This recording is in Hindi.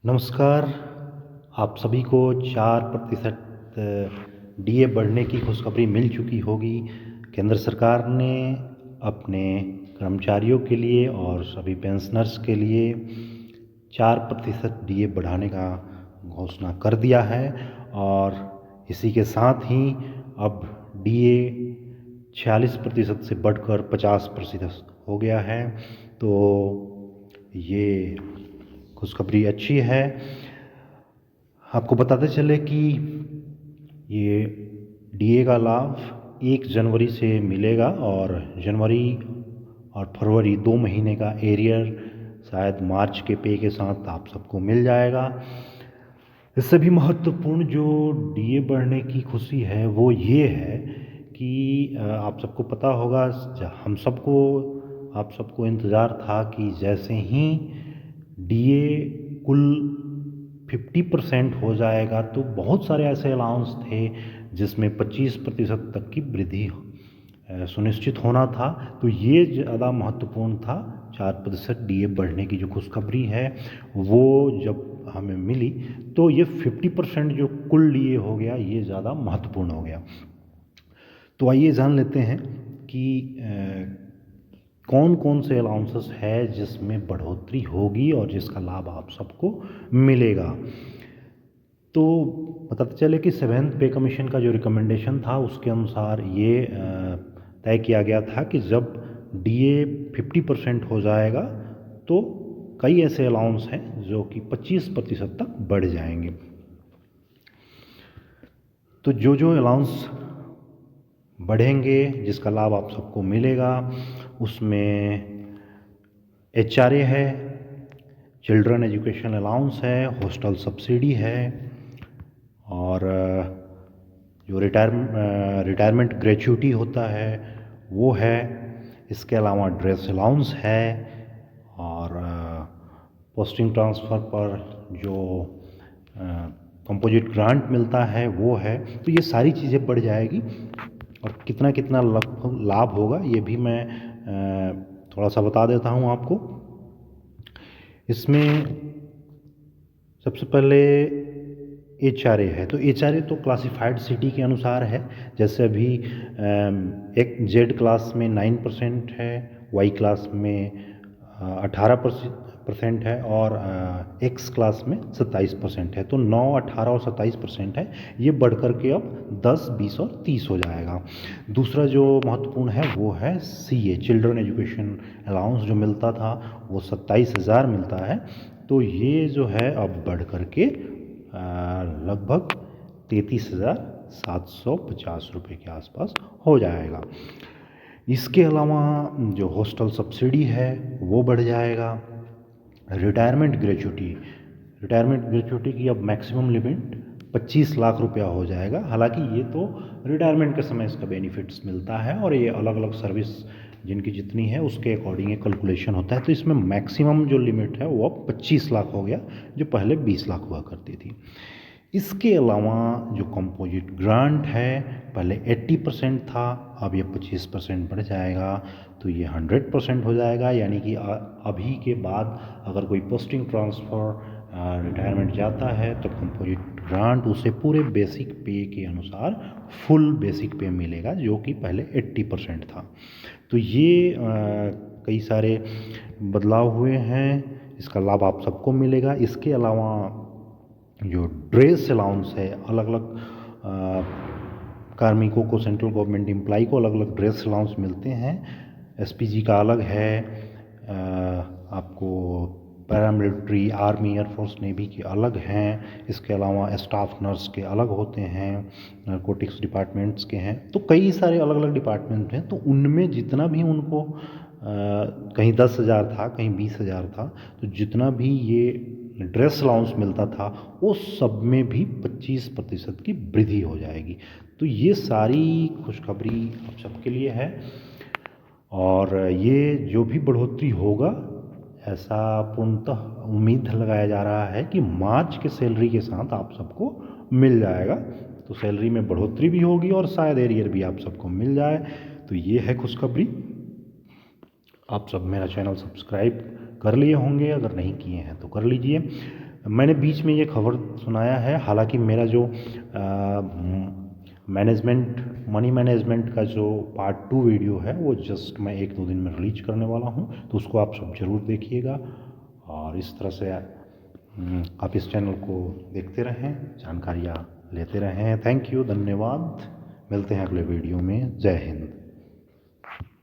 नमस्कार। आप सभी को 4% डीए बढ़ने की खुशखबरी मिल चुकी होगी। केंद्र सरकार ने अपने कर्मचारियों के लिए और सभी पेंशनर्स के लिए 4% डीए बढ़ाने का घोषणा कर दिया है और इसी के साथ ही अब डीए 46% से बढ़कर 50% हो गया है। तो ये खुशखबरी अच्छी है। आपको बताते चले कि ये डीए का लाभ 1 जनवरी से मिलेगा और जनवरी और फरवरी 2 महीने का एरियर शायद मार्च के पे के साथ आप सबको मिल जाएगा। इससे भी महत्वपूर्ण जो डीए बढ़ने की खुशी है वो ये है कि आप सबको पता होगा, आप सबको इंतज़ार था कि जैसे ही डीए कुल 50% हो जाएगा तो बहुत सारे ऐसे अलाउंस थे जिसमें 25% तक की वृद्धि सुनिश्चित होना था। तो ये ज़्यादा महत्वपूर्ण था। 4% डीए बढ़ने की जो खुशखबरी है वो जब हमें मिली तो ये 50% जो कुल डीए हो गया ये ज़्यादा महत्वपूर्ण हो गया। तो आइए जान लेते हैं कि कौन कौन से अलाउंसेस है जिसमें बढ़ोतरी होगी और जिसका लाभ आप सबको मिलेगा। तो पता चले कि 7th पे कमीशन का जो रिकमेंडेशन था उसके अनुसार ये तय किया गया था कि जब डीए 50% हो जाएगा तो कई ऐसे अलाउंस हैं जो कि 25% तक बढ़ जाएंगे। तो जो जो अलाउंस बढ़ेंगे जिसका लाभ आप सबको मिलेगा उसमें एचआरए है, चिल्ड्रन एजुकेशन अलाउंस है, हॉस्टल सब्सिडी है और जो रिटायरमेंट ग्रेच्युटी होता है वो है। इसके अलावा ड्रेस अलाउंस है और पोस्टिंग ट्रांसफ़र पर जो कंपोजिट ग्रांट मिलता है वो है। तो ये सारी चीज़ें बढ़ जाएगी और कितना कितना लाभ होगा ये भी मैं थोड़ा सा बता देता हूँ आपको। इसमें सबसे पहले एचआरए है। तो एचआरए तो क्लासिफाइड सिटी के अनुसार है। जैसे अभी एक जेड क्लास में 9% है, वाई क्लास में 18% है और एक्स क्लास में 27% है। तो 9, 18 और 27% है। ये बढ़ कर के अब 10, 20 और 30 हो जाएगा। दूसरा जो महत्वपूर्ण है वो है सीए, चिल्ड्रन एजुकेशन अलाउंस जो मिलता था वो 27,000 मिलता है। तो ये जो है अब बढ़ कर के लगभग 33,750 रुपये के आसपास हो जाएगा। इसके अलावा जो हॉस्टल सब्सिडी है वो बढ़ जाएगा। रिटायरमेंट ग्रेच्युटी की अब मैक्सिमम लिमिट 25 लाख रुपया हो जाएगा। हालांकि ये तो रिटायरमेंट के समय इसका बेनिफिट्स मिलता है और ये अलग अलग सर्विस जिनकी जितनी है उसके अकॉर्डिंग ये कैलकुलेशन होता है। तो इसमें मैक्सिमम जो लिमिट है वो अब 25 लाख हो गया, जो पहले 20 लाख हुआ करती थी। इसके अलावा जो कंपोजिट ग्रांट है पहले 80% था, अब ये 25% बढ़ जाएगा तो ये 100% हो जाएगा। यानी कि अभी के बाद अगर कोई पोस्टिंग ट्रांसफ़र रिटायरमेंट जाता है तो कंपोजिट ग्रांट उसे पूरे बेसिक पे के अनुसार फुल बेसिक पे मिलेगा, जो कि पहले 80% था। तो ये कई सारे बदलाव हुए हैं, इसका लाभ आप सबको मिलेगा। इसके अलावा जो ड्रेस अलाउंस है, अलग अलग कार्मिकों को, सेंट्रल गवर्नमेंट एम्प्लॉई को अलग अलग ड्रेस अलाउंस मिलते हैं। एसपीजी का अलग है, आपको पैरामिलिट्री, आर्मी, एयरफोर्स, नेवी के अलग हैं। इसके अलावा स्टाफ नर्स के अलग होते हैं, नारकोटिक्स डिपार्टमेंट्स के हैं। तो कई सारे अलग अलग डिपार्टमेंट हैं। तो उनमें जितना भी उनको कहीं 10,000 था, कहीं 20,000 था, तो जितना भी ये ड्रेस अलाउंस मिलता था उस सब में भी 25% की वृद्धि हो जाएगी। तो ये सारी खुशखबरी आप सबके लिए है और ये जो भी बढ़ोतरी होगा ऐसा पूर्णतः उम्मीद लगाया जा रहा है कि मार्च के सैलरी के साथ आप सबको मिल जाएगा। तो सैलरी में बढ़ोतरी भी होगी और शायद एरियर भी आप सबको मिल जाए। तो ये है खुशखबरी। आप सब मेरा चैनल सब्सक्राइब कर लिए होंगे, अगर नहीं किए हैं तो कर लीजिए। मैंने बीच में ये खबर सुनाया है, हालांकि मेरा जो मनी मैनेजमेंट का जो पार्ट 2 वीडियो है वो जस्ट मैं 1-2 दिन में रिलीज करने वाला हूँ, तो उसको आप सब ज़रूर देखिएगा। और इस तरह से आप इस चैनल को देखते रहें, जानकारियाँ लेते रहें। थैंक यू, धन्यवाद। मिलते हैं अगले वीडियो में। जय हिंद।